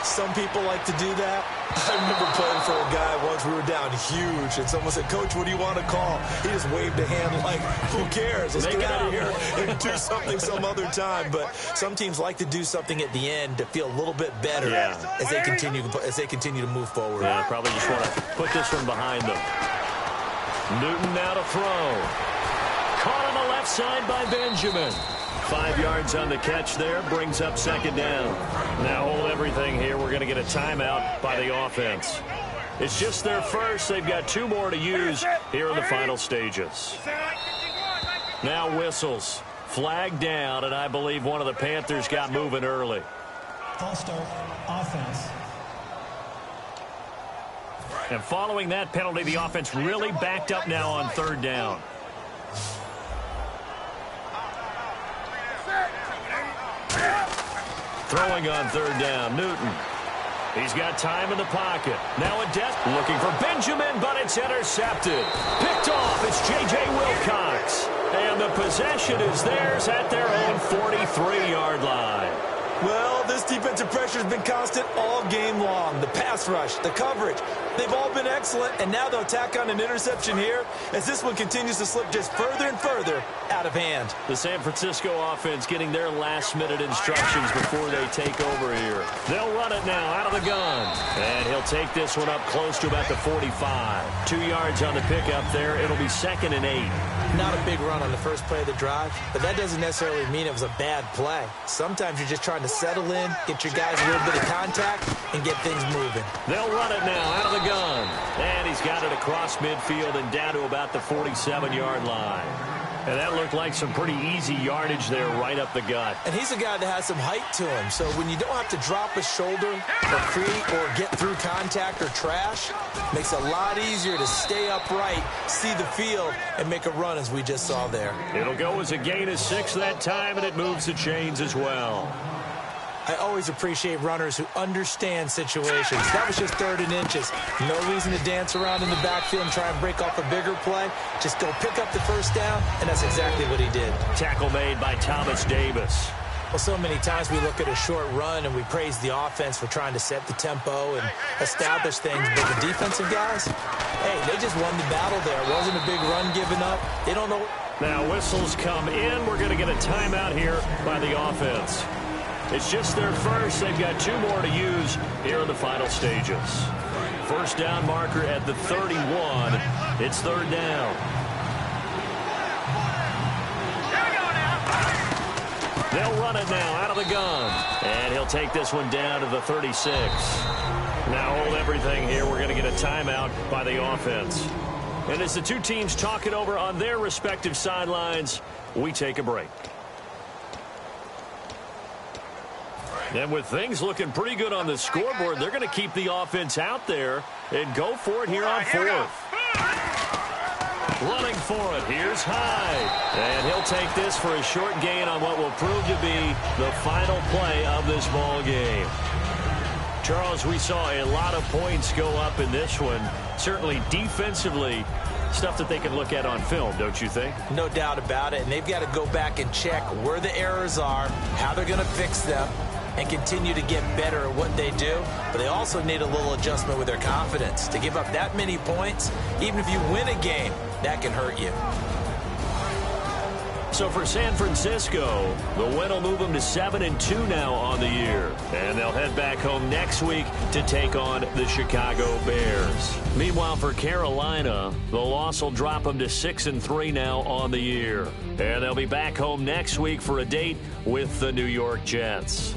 Some people like to do that. I remember playing for a guy once. We were down huge, and someone said, "Coach, what do you want to call?" He just waved a hand like, who cares? Let's get out of here and do something some other time. But some teams like to do something at the end to feel a little bit better as they continue to move forward. Yeah, probably just want to put this one behind them. Newton now to throw. Caught on the left side by Benjamin. 5 yards on the catch there, brings up second down. Now hold everything here. We're going to get a timeout by the offense. It's just their first. They've got 2 more to use here in the final stages. Now whistles. Flag down, and I believe one of the Panthers got moving early. False start, offense. And following that penalty, the offense really backed up now on third down. Throwing on third down, Newton. He's got time in the pocket. Now a death looking for Benjamin, but it's intercepted. Picked off, it's J.J. Wilcox. And the possession is theirs at their own 43-yard line. Well, this defensive pressure has been constant all game long. The pass rush, the coverage, they've all been excellent, and now they'll tack on an interception here as this one continues to slip just further and further out of hand. The San Francisco offense getting their last-minute instructions before they take over here. They'll run it now out of the gun, and he'll take this one up close to about the 45. 2 yards on the pickup there. It'll be 2nd and 8. Not a big run on the first play of the drive, but that doesn't necessarily mean it was a bad play. Sometimes you're just trying to settle in, get your guys a little bit of contact, and get things moving. They'll run it now out of the gun. And he's got it across midfield and down to about the 47-yard line. And that looked like some pretty easy yardage there right up the gut. And he's a guy that has some height to him, so when you don't have to drop a shoulder or create or get through contact or trash, makes it a lot easier to stay upright, see the field, and make a run as we just saw there. It'll go as a gain of 6 that time, and it moves the chains as well. I always appreciate runners who understand situations. That was just 3rd and inches. No reason to dance around in the backfield and try and break off a bigger play. Just go pick up the first down, and that's exactly what he did. Tackle made by Thomas Davis. Well, so many times we look at a short run and we praise the offense for trying to set the tempo and establish things, but the defensive guys, hey, they just won the battle there. It wasn't a big run given up. They don't know. Now whistles come in. We're going to get a timeout here by the offense. It's just their first. They've got 2 more to use here in the final stages. First down marker at the 31. It's 3rd down. They'll run it now out of the gun. And he'll take this one down to the 36. Now hold everything here. We're going to get a timeout by the offense. And as the 2 teams talk it over on their respective sidelines, we take a break. And with things looking pretty good on the scoreboard, they're going to keep the offense out there and go for it here on 4th. Running for it, here's Hyde. And he'll take this for a short gain on what will prove to be the final play of this ball game. Charles, we saw a lot of points go up in this one. Certainly defensively, stuff that they can look at on film, don't you think? No doubt about it, and they've got to go back and check where the errors are, how they're going to fix them, and continue to get better at what they do. But they also need a little adjustment with their confidence. To give up that many points, even if you win a game, that can hurt you. So for San Francisco, the win will move them to 7-2 now on the year. And they'll head back home next week to take on the Chicago Bears. Meanwhile, for Carolina, the loss will drop them to 6-3 now on the year. And they'll be back home next week for a date with the New York Jets.